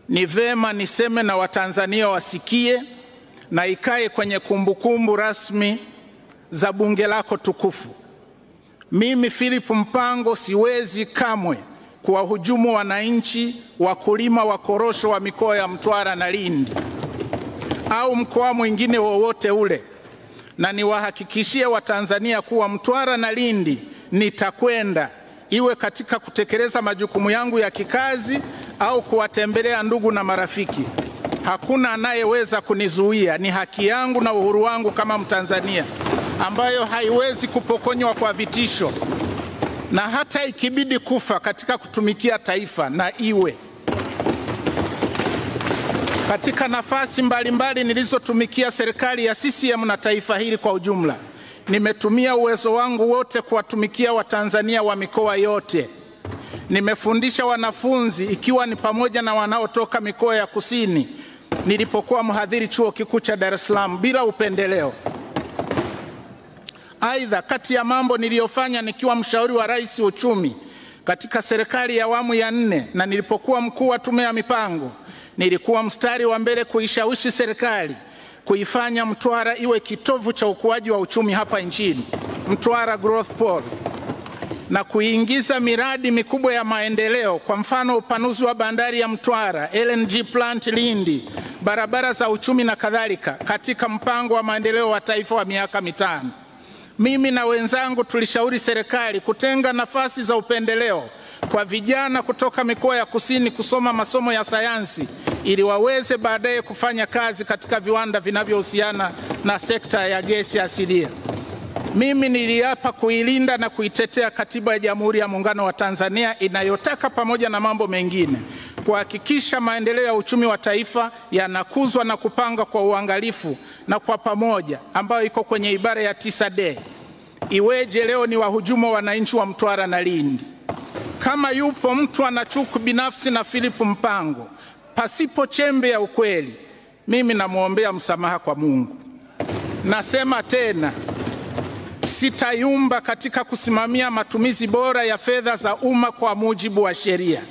ni vema niseme na Watanzania wasikie na ikae kwenye kumbukumbu rasmi za bunge lako tukufu. Mimi Philip Mpango siwezi kamwe kuwahujumu wananchi wakulima wa korosho wa mikoa ya Mtwara na Lindi au mkoa mwingine wowote ule, na niwahakikishie Watanzania kuwa Mtwara na Lindi nitakwenda, iwe katika kutekeleza majukumu yangu ya kikazi au kuwatembelea ndugu na marafiki. Hakuna anayeweza kunizuia. Ni haki yangu na uhuru wangu kama Mtanzania ambayo haiwezi kupokonywa kwa vitisho, na hata ikibidi kufa katika kutumikia taifa na iwe. Katika nafasi mbalimbali nilizotumikia serikali ya CCM na taifa hili kwa ujumla, nimetumia uwezo wangu wote kuwatumikia Watanzania wa mikoa yote. Nimefundisha wanafunzi ikiwa ni pamoja na wanaotoka mikoa ya kusini nilipokuwa mhadhiri Chuo Kikuu cha Dar es Salaam bila upendeleo. Aidha, kati ya mambo niliyofanya nikiwa mshauri wa Rais uchumi katika serikali ya awamu ya 4 na nilipokuwa mkuu wa Tume ya Mipango, nilikuwa mstari wa mbele kuishawishi serikali kuifanya Mtwara iwe kitovu cha ukuaji wa uchumi hapa nchini, Mtwara Growth Pole, na kuingiza miradi mikubwa ya maendeleo, kwa mfano upanuzi wa bandari ya Mtwara, LNG plant Lindi, barabara za uchumi na kadhalika, katika mpango wa maendeleo wa taifa wa miaka 5. Mimi na wenzangu tulishauri serikali kutenga nafasi za upendeleo kwa vijana kutoka mikoa ya kusini kusoma masomo ya sayansi ili waweze baadaye kufanya kazi katika viwanda vinavyohusiana na sekta ya gesi asilia. Mimi niliapa kuilinda na kuitetea Katiba ya Jamhuri ya Muungano wa Tanzania inayotaka pamoja na mambo mengine kuhakikisha maendeleo ya uchumi wa taifa yanakuzwa na kupanga kwa uangalifu na kwa pamoja, ambayo iko kwenye ibara ya 9D. Iweje leo ni wahujumu wananchi wa Mtwara na Lindi? Kama yupo mtu ana chuki binafsi na Philip Mpango pasipo chembe ya ukweli, mimi namuombea msamaha kwa Mungu. Nasema tena, sitayumba katika kusimamia matumizi bora ya fedha za umma kwa mujibu wa sheria,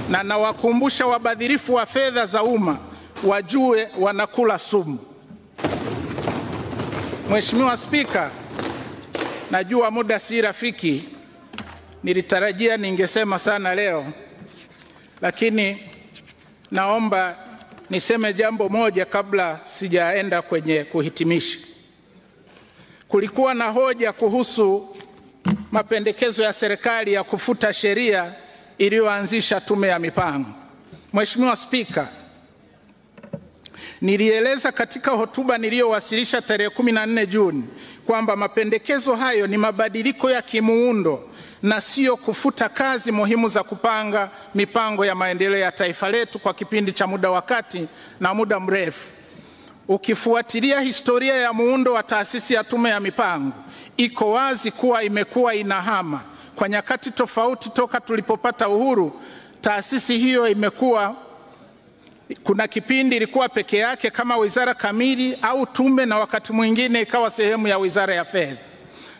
na nawakumbusha wabadhirifu wa fedha za umma wajue wanakula sumu. Mheshimiwa Spika, najua muda si rafiki, nilitarajia ningesema sana leo, lakini naomba niseme jambo moja kabla sijaenda kwenye kuhitimisha. Kulikuwa na hoja kuhusu mapendekezo ya serikali ya kufuta sheria iliyoanzisha Tume ya Mipango. Mheshimiwa Spika, nilieleza katika hotuba niliyowasilisha tarehe 14 Juni kwamba mapendekezo hayo ni mabadiliko ya kimuundo na sio kufuta kazi muhimu za kupanga mipango ya maendeleo ya taifa letu kwa kipindi cha muda wa kati na muda mrefu. Ukifuatilia historia ya muundo wa taasisi ya Tume ya Mipango, iko wazi kuwa imekuwa inahama. Kwa nyakati tofauti toka tulipopata uhuru, taasisi hiyo imekuwa, kuna kipindi ilikuwa peke yake kama wizara kamili au tume, na wakati mwingine ikawa sehemu ya Wizara ya Fedha.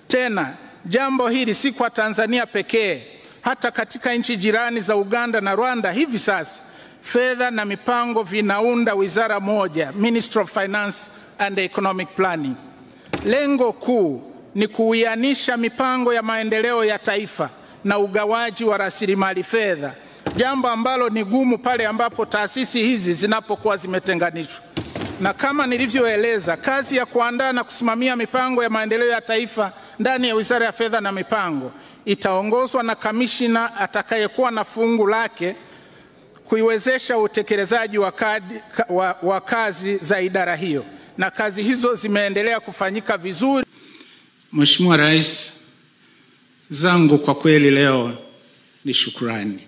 Tena jambo hili si kwa Tanzania pekee, hata katika nchi jirani za Uganda na Rwanda hivi sasa fedha na mipango vinaunda wizara moja, Ministry of Finance and Economic Planning. Lengo kuu ni kuwianisha mipango ya maendeleo ya taifa na ugawaji wa rasilimali fedha, jambo ambalo ni gumu pale ambapo taasisi hizi zinapokuwa zimetenganishwa. Na kama nilivyoeleza, kazi ya kuandaa na kusimamia mipango ya maendeleo ya taifa ndani ya Wizara ya Fedha na Mipango itaongozwa na atakayekuwa na fungu lake kuiwezesha utekelezaji wa kazi za idara hiyo, na kazi hizo zimeendelea kufanyika vizuri. Mheshimiwa Rais, zangu kwa kweli leo ni shukrani.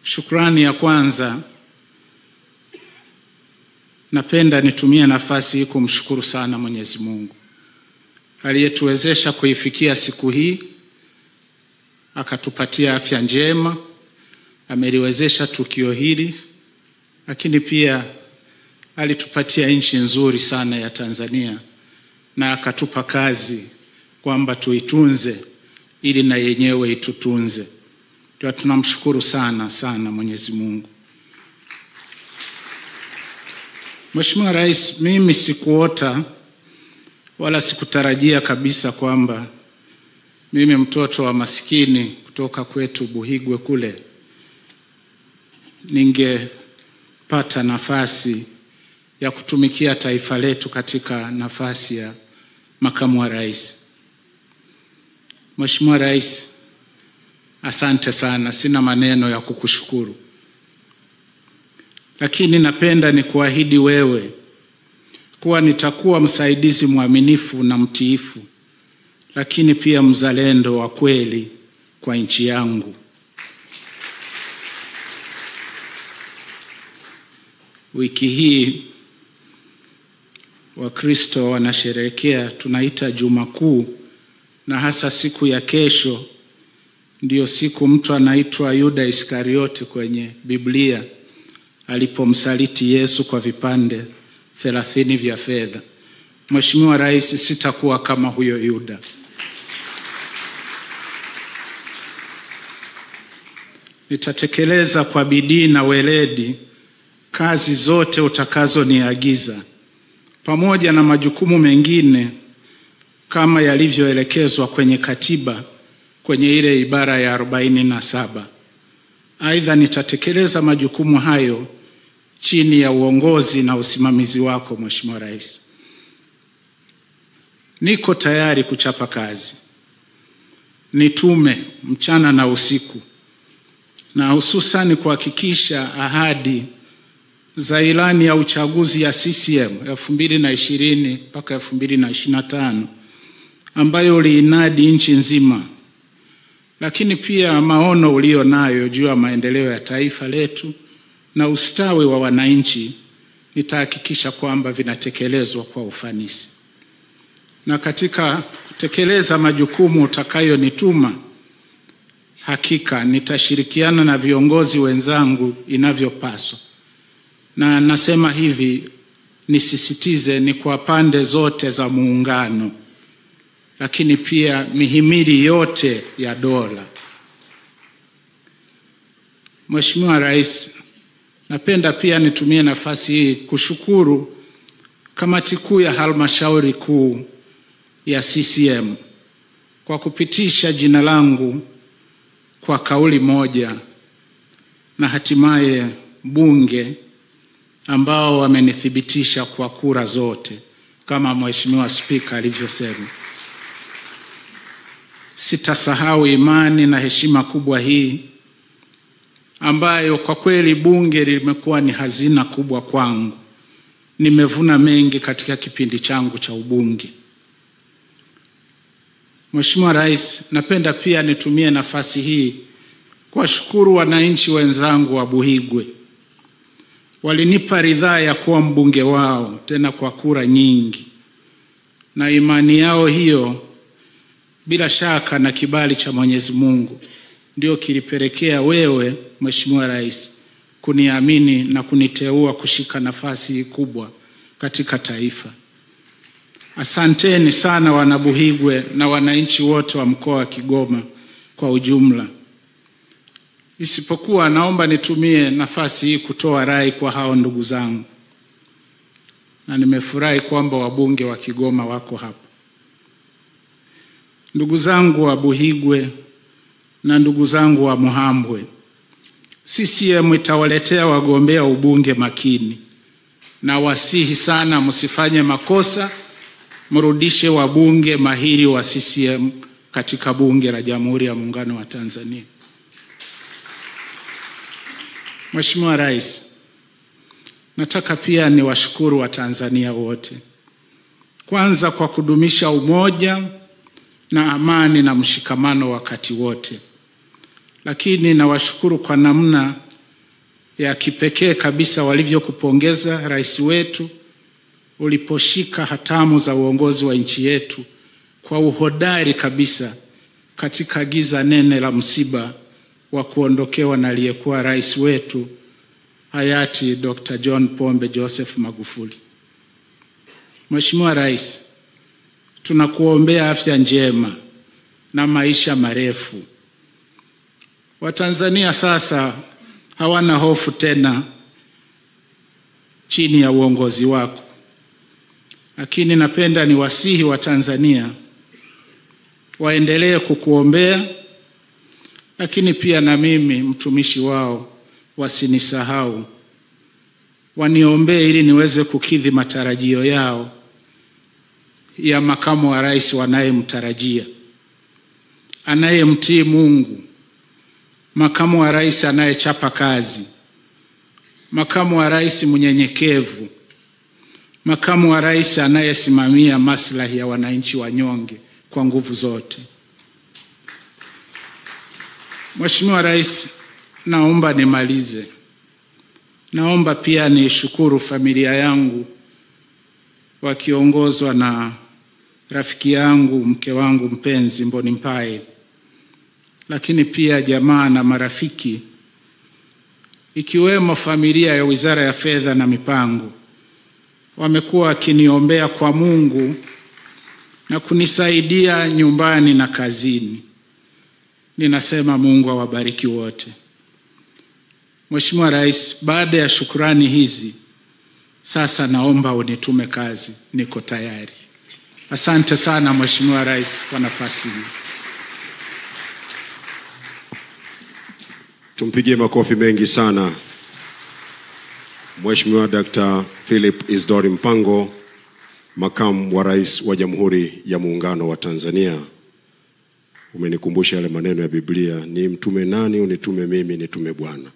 Shukrani ya kwanza, napenda nitumie nafasi hii kumshukuru sana Mwenyezi Mungu aliyetuwezesha kuifikia siku hii, akatupatia afya njema, ameliwezesha tukio hili, lakini pia alitupatia nchi nzuri sana ya Tanzania na akatupa kazi kwamba tuitunze ili na yenyewe itutunze. Tunamshukuru sana sana Mwenyezi Mungu. Mheshimiwa Rais, mimi sikuota wala sikutarajia kabisa kwamba mimi mtoto wa masikini kutoka kwetu Buhigwe kule ningepata nafasi ya kutumikia taifa letu katika nafasi ya makamu wa rais. Mheshimiwa Rais, asante sana, sina maneno ya kukushukuru. Lakini napenda nikuahidi wewe kuwa nitakuwa msaidizi mwaminifu na mtiifu, lakini pia mzalendo wa kweli kwa nchi yangu. Wiki hii Wakristo wanasherehekea, tunaita Juma Kuu, na hasa siku ya kesho ndiyo siku mtu anaitwa Yuda Iskariote kwenye Biblia alipomsaliti Yesu kwa vipande 30 vya fedha. Mheshimiwa Rais, sitakuwa kama huyo Yuda. Nitatekeleza kwa bidii na weledi kazi zote utakazoniagiza, pamoja na majukumu mengine kama yalivyoelekezwa kwenye katiba kwenye ile ibara ya 47. Aidha, nitatekeleza majukumu hayo chini ya uongozi na usimamizi wako Mheshimiwa Rais. Niko tayari kuchapa kazi, nitume mchana na usiku, na hususani kuhakikisha ahadi za ilani ya uchaguzi ya CCM 2020 mpaka 2025 ambayo uliinadi nchi nzima, lakini pia maono ulio nayo juu ya maendeleo ya taifa letu na ustawi wa wananchi, nitahakikisha kwamba vinatekelezwa kwa ufanisi. Na katika kutekeleza majukumu utakayonituma, hakika nitashirikiana na viongozi wenzangu inavyopaswa. Na nasema hivi, nisisitize, ni kwa pande zote za muungano, lakini pia mihimili yote ya dola. Mheshimiwa Rais, napenda pia nitumie nafasi hii kushukuru kamati kuu ya halmashauri kuu ya CCM kwa kupitisha jina langu kwa kauli moja, na hatimaye bunge ambao wamenithibitisha kwa kura zote kama Mheshimiwa Spika alivyosema. Sitasahau imani na heshima kubwa hii ambayo kwa kweli bunge limekuwa ni hazina kubwa kwangu. Nimevuna mengi katika kipindi changu cha ubunge. Mheshimiwa Rais, napenda pia nitumie nafasi hii kuwashukuru wananchi wenzangu wa Buhigwe. Walinipa ridhaa ya kuwa mbunge wao, tena kwa kura nyingi, na imani yao hiyo bila shaka na kibali cha Mwenyezi Mungu ndio kilipelekea wewe Mheshimiwa Rais kuniamini na kuniteua kushika nafasi kubwa katika taifa. Asanteni sana wanabuhigwe na wananchi wote wa mkoa wa Kigoma kwa ujumla. Isipokuwa naomba nitumie nafasi hii kutoa rai kwa hao ndugu zangu, na nimefurahi kwamba wabunge wa Kigoma wako hapa. Ndugu zangu wa Buhigwe na ndugu zangu wa Muhambwe, CCM itawaletea wagombea ubunge makini, na wasihi sana msifanye makosa, mrudishe wabunge mahiri wa CCM katika bunge la Jamhuri ya Muungano wa Tanzania. Mheshimiwa Rais, nataka pia niwashukuru Watanzania wote, kwanza kwa kudumisha umoja na amani na mshikamano wakati wote, lakini nawashukuru kwa namna ya kipekee kabisa walivyokupongeza rais wetu uliposhika hatamu za uongozi wa nchi yetu kwa uhodari kabisa katika giza nene la msiba wa kuondokewa na aliyekuwa rais wetu hayati Dr. John Pombe Joseph Magufuli. Mheshimiwa Rais, tunakuombea afya njema na maisha marefu. Watanzania sasa hawana hofu tena chini ya uongozi wako. Lakini napenda niwasihi wa Tanzania waendelee kukuombea, lakini pia na mimi mtumishi wao wasinisahau, waniombee ili niweze kukidhi matarajio yao ya makamu wa rais wanayemtarajia, anayemtii Mungu, makamu wa rais anayechapa kazi, makamu wa rais mnyenyekevu, makamu wa rais anayesimamia maslahi ya wananchi wanyonge kwa nguvu zote. Mheshimiwa Rais, naomba nimalize. Naomba pia nishukuru familia yangu wakiongozwa na rafiki yangu, mke wangu mpenzi Mboni Mpae, lakini pia jamaa na marafiki, ikiwemo familia ya Wizara ya Fedha na Mipango. Wamekuwa wakiniombea kwa Mungu na kunisaidia nyumbani na kazini. Ninasema Mungu awabariki wote. Mheshimiwa Rais, baada ya shukrani hizi, sasa naomba unitume kazi. Niko tayari. Asante sana Mheshimiwa Rais kwa nafasi hii. Tumpigie makofi mengi sana Mheshimiwa Dr. Philip Isdori Mpango, Makamu wa Rais wa Jamhuri ya Muungano wa Tanzania. Umenikumbusha yale maneno ya Biblia, ni mtume nani unitume mimi, nitume Bwana.